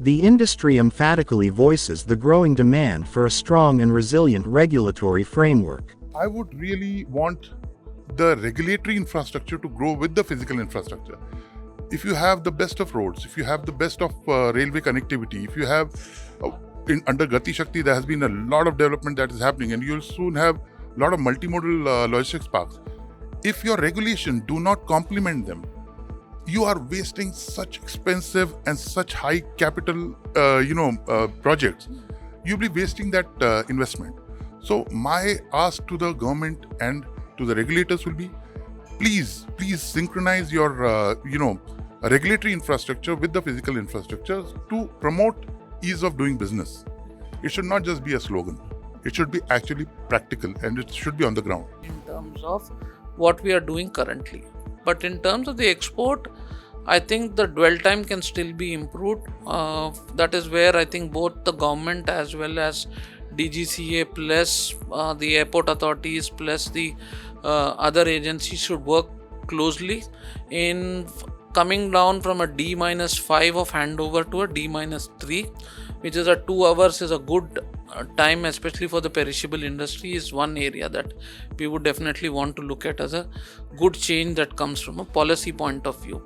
The industry emphatically voices the growing demand for a strong and resilient regulatory framework. I would really want the regulatory infrastructure to grow with the physical infrastructure. If you have the best of roads, if you have the best of railway connectivity, if you have under Gati Shakti, there has been a lot of development that is happening, and you'll soon have a lot of multimodal logistics parks. If your regulation do not complement them, you are wasting such expensive and such high capital, projects. You'll be wasting that investment. So my ask to the government and to the regulators will be, please synchronize your, regulatory infrastructure with the physical infrastructure to promote ease of doing business. It should not just be a slogan. It should be actually practical, and it should be on the ground. In terms of what we are doing currently. But in terms of the export, I think the dwell time can still be improved. That is where I think both the government as well as DGCA plus the airport authorities plus the other agencies should work closely in coming down from a D-5 of handover to a D-3, which is a 2 hours is a good time, especially for the perishable industry, is one area that we would definitely want to look at as a good change that comes from a policy point of view.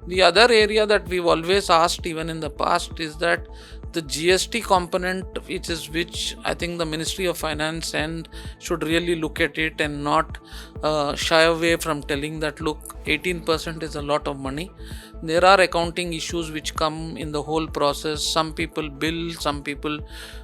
The other area that we've always asked even in the past is that the GST component, which I think the Ministry of Finance and should really look at it and not shy away from telling that, look, 18% is a lot of money. There are accounting issues which come in the whole process. Some people bill, some people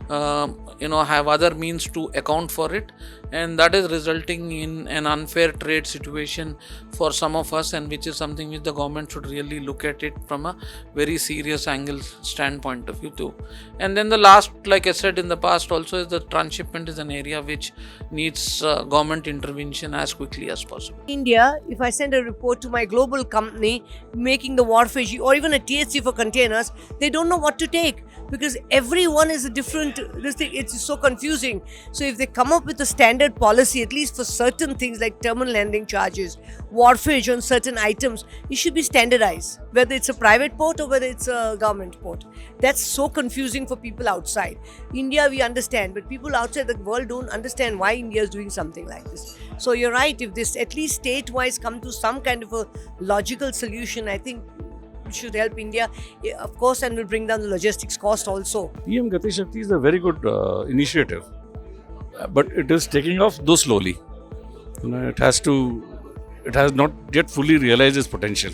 have other means to account for it, and that is resulting in an unfair trade situation for some of us, and which is something which the government should really look at it from a very serious angle standpoint of view too. And then the last, like I said in the past also, is the transshipment is an area which needs government intervention as quickly as possible. India, if I send a report to my global company making the wharfage or even a THC for containers, they don't know what to take because everyone is a different, it's so confusing. So if they come up with a standard policy, at least for certain things like terminal handling charges, wharfage on certain items, it should be standardized, whether it's a private port or whether it's a government port. That's so confusing for people outside. India, we understand, but people outside the world don't understand why India is doing something like this. So you're right, if this at least state-wise come to some kind of a logical solution, I think it should help India, of course, and will bring down the logistics cost also. PM Gati Shakti is a very good initiative, but it is taking off though slowly. It has not yet fully realized its potential.